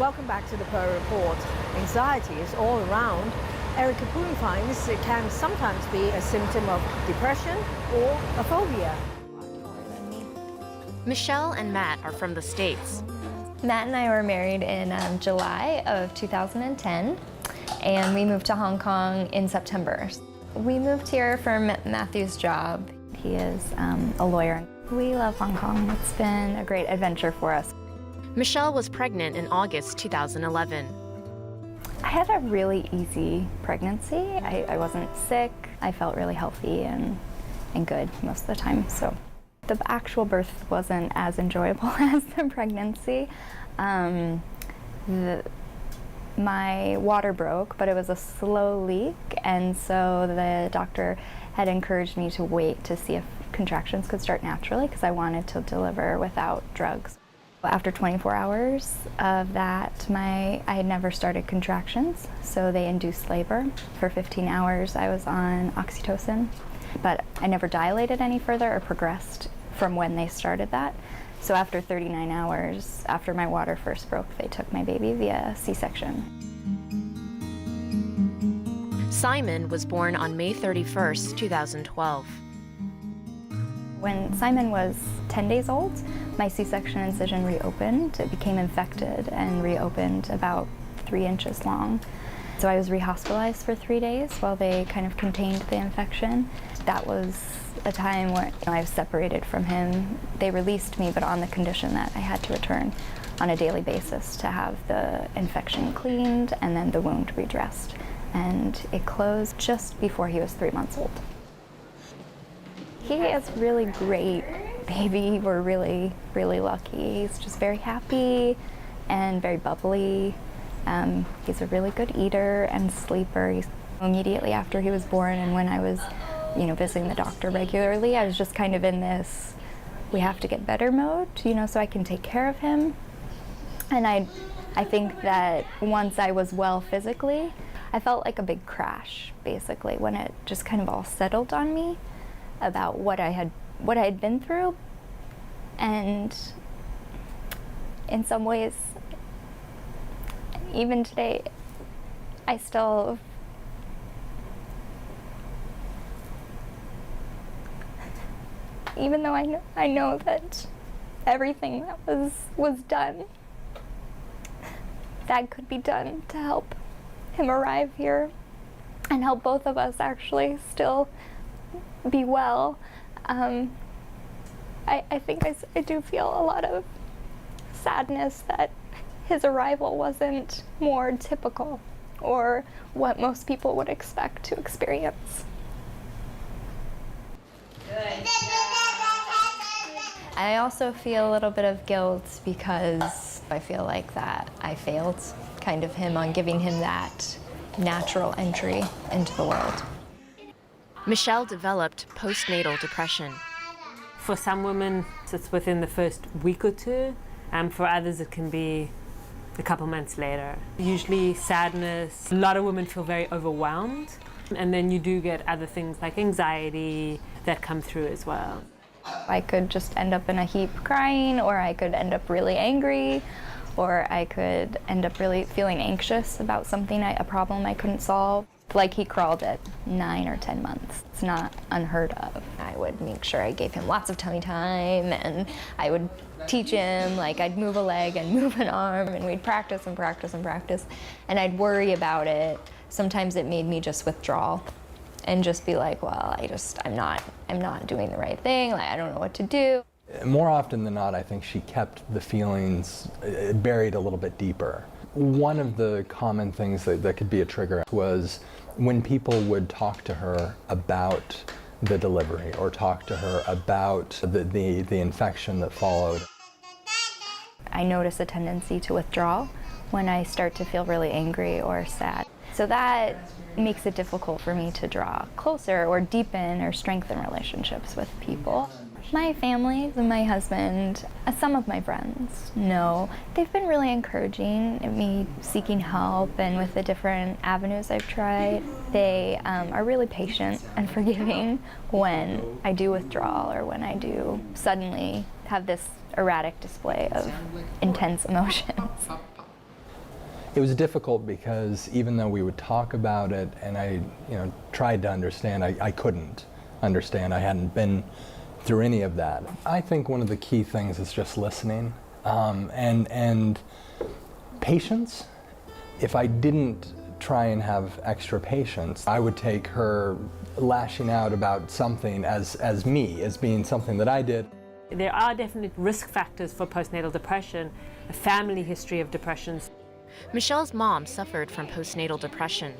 Welcome back to the Pearl Report. Anxiety is all around. Erica Poon finds it can sometimes be a symptom of depression or a phobia. Michelle and Matt are from the States. Matt and I were married in July of 2010, and we moved to Hong Kong in September. We moved here for Matthew's job. He is a lawyer. We love Hong Kong. It's been a great adventure for us. Michelle was pregnant in August 2011. I had a really easy pregnancy. I wasn't sick. I felt really healthy and good most of the time. So the actual birth wasn't as enjoyable as the pregnancy. My water broke, but it was a slow leak, and so the doctor had encouraged me to wait to see if contractions could start naturally because I wanted to deliver without drugs. After 24 hours of that, I had never started contractions, so they induced labor. For 15 hours, I was on oxytocin, but I never dilated any further or progressed from when they started that. So after 39 hours, after my water first broke, they took my baby via C-section. Simon was born on May 31st, 2012. When Simon was 10 days old, my C-section incision reopened. It became infected and reopened about 3 inches long. So I was rehospitalized for 3 days while they kind of contained the infection. That was a time where I was separated from him. They released me, but on the condition that I had to return on a daily basis to have the infection cleaned and then the wound redressed. And it closed just before he was 3 months old. He is really great baby. We're really, really lucky. He's just very happy and very bubbly. He's a really good eater and sleeper. Immediately after he was born and when I was visiting the doctor regularly, I was just kind of in this, we have to get better mode, so I can take care of him. And I think that once I was well physically, I felt like a big crash, basically, when it just kind of all settled on me about what I had been through. And in some ways, even today, I still even though I know that everything that was done that could be done to help him arrive here and help both of us actually still be well, I think I do feel a lot of sadness that his arrival wasn't more typical or what most people would expect to experience. Good. I also feel a little bit of guilt because I feel like that I failed kind of him on giving him that natural entry into the world. Michelle developed postnatal depression. For some women, it's within the first week or two. For others, it can be a couple months later. Usually sadness. A lot of women feel very overwhelmed. And then you do get other things like anxiety that come through as well. I could just end up in a heap crying, or I could end up really angry, or I could end up really feeling anxious about something, a problem I couldn't solve. Like he crawled at 9 or 10 months. It's not unheard of. I would make sure I gave him lots of tummy time, and I would teach him, like I'd move a leg and move an arm, and we'd practice and practice and practice, and I'd worry about it. Sometimes it made me just withdraw and just be like, well, I'm not doing the right thing, like I don't know what to do. More often than not, I think she kept the feelings buried a little bit deeper. One of the common things that could be a trigger was when people would talk to her about the delivery or talk to her about the infection that followed. I notice a tendency to withdraw when I start to feel really angry or sad. So that makes it difficult for me to draw closer or deepen or strengthen relationships with people. My family, my husband, some of my friends know. They've been really encouraging me seeking help, and with the different avenues I've tried, they are really patient and forgiving when I do withdraw or when I do suddenly have this erratic display of intense emotions. It was difficult because even though we would talk about it and I tried to understand, I couldn't understand. I hadn't been through any of that. I think one of the key things is just listening and patience. If I didn't try and have extra patience, I would take her lashing out about something as being something that I did. There are definite risk factors for postnatal depression, a family history of depressions. Michelle's mom suffered from postnatal depression.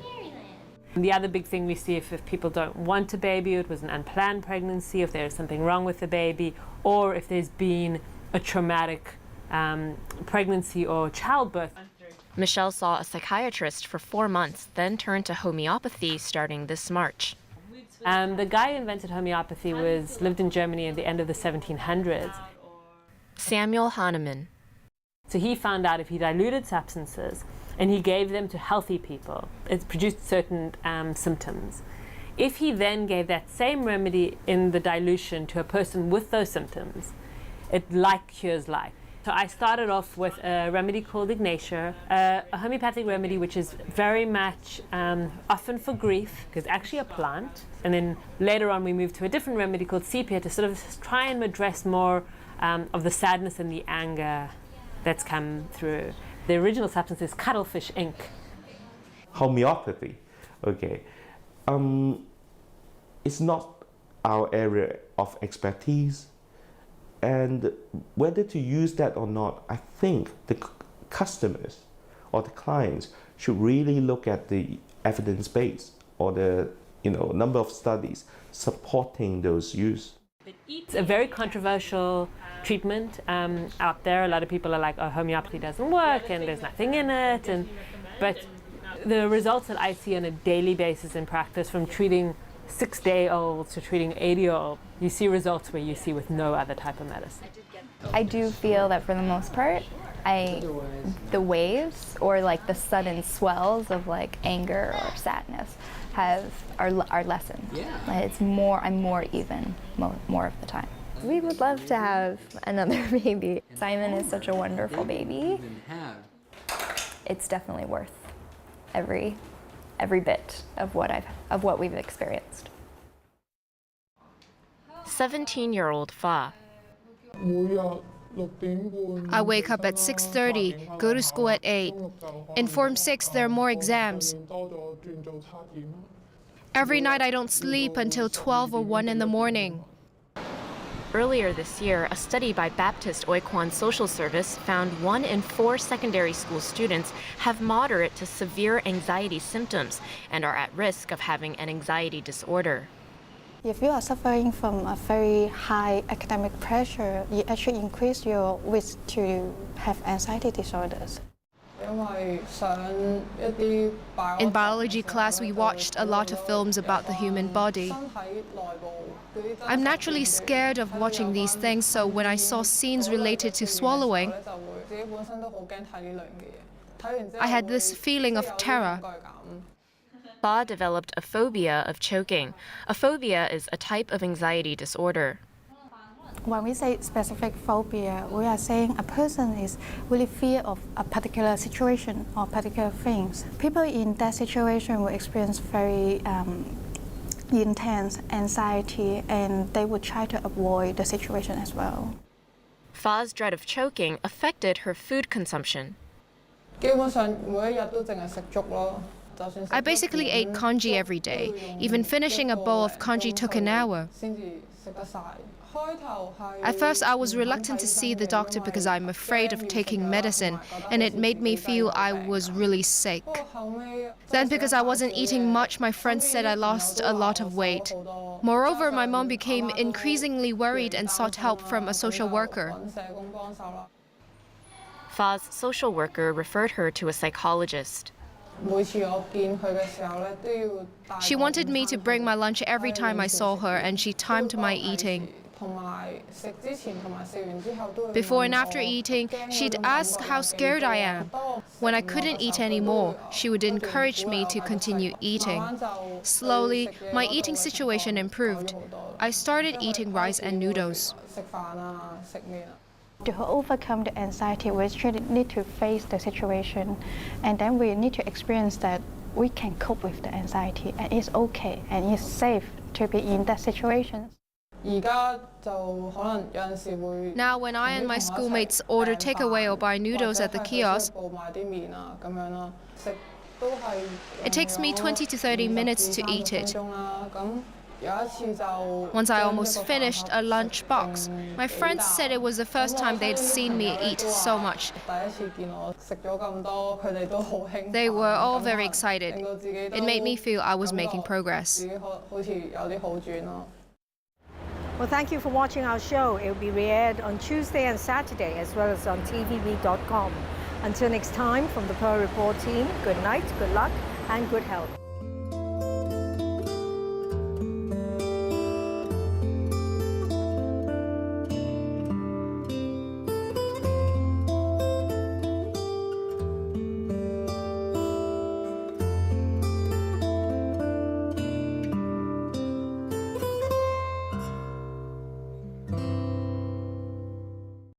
And the other big thing we see if people don't want a baby, it was an unplanned pregnancy, if there's something wrong with the baby, or if there's been a traumatic pregnancy or childbirth. Michelle saw a psychiatrist for 4 months, then turned to homeopathy starting this March. The guy who invented homeopathy lived in Germany at the end of the 1700s. Samuel Hahnemann. So he found out if he diluted substances and he gave them to healthy people, it produced certain symptoms. If he then gave that same remedy in the dilution to a person with those symptoms, it like cures like. So I started off with a remedy called Ignatia, a homeopathic remedy which is very much often for grief, because it's actually a plant. And then later on we moved to a different remedy called sepia to sort of try and address more of the sadness and the anger that's come through. The original substance is cuttlefish ink. Homeopathy, okay. It's not our area of expertise. And whether to use that or not, I think the customers or the clients should really look at the evidence base or the number of studies supporting those use. It's a very controversial treatment out there. A lot of people are like, oh, homeopathy doesn't work and there's nothing in it. But the results that I see on a daily basis in practice, from treating 6-day-olds to treating 80-year-olds, you see results where you see with no other type of medicine. I do feel that for the most part, the waves or like the sudden swells of like anger or sadness are lessened. Yeah. It's more, I'm more even more of the time. We would love to have another baby. Simon is such a wonderful baby. It's definitely worth every bit of what we've experienced. 17-year-old Fa. I wake up at 6:30, go to school at 8. In Form 6, there are more exams. Every night I don't sleep until 12 or 1 in the morning. Earlier this year, a study by Baptist Oikwan Social Service found 1 in 4 secondary school students have moderate to severe anxiety symptoms and are at risk of having an anxiety disorder. If you are suffering from a very high academic pressure, you actually increase your risk to have anxiety disorders. In biology class, we watched a lot of films about the human body. I'm naturally scared of watching these things, so when I saw scenes related to swallowing, I had this feeling of terror. Fa developed a phobia of choking. A phobia is a type of anxiety disorder. When we say specific phobia, we are saying a person is really fear of a particular situation or particular things. People in that situation will experience very intense anxiety, and they would try to avoid the situation as well. Fa's dread of choking affected her food consumption. I basically ate congee every day. Even finishing a bowl of congee took an hour. At first, I was reluctant to see the doctor because I'm afraid of taking medicine, and it made me feel I was really sick. Then, because I wasn't eating much, my friends said I lost a lot of weight. Moreover, my mom became increasingly worried and sought help from a social worker. Fa's social worker referred her to a psychologist. She wanted me to bring my lunch every time I saw her, and she timed my eating. Before and after eating, she'd ask how scared I am. When I couldn't eat anymore, she would encourage me to continue eating. Slowly, my eating situation improved. I started eating rice and noodles. To overcome the anxiety, we actually need to face the situation, and then we need to experience that we can cope with the anxiety, and it's okay, and it's safe to be in that situation. Now, when I and my schoolmates order takeaway or buy noodles at the kiosk, it takes me 20 to 30 minutes to eat it. Once I almost finished a lunch box. My friends said it was the first time they'd seen me eat so much. They were all very excited. It made me feel I was making progress. Well, thank you for watching our show. It will be re-aired on Tuesday and Saturday, as well as on tvb.com. Until next time, from the Pearl Report team, good night, good luck, and good health.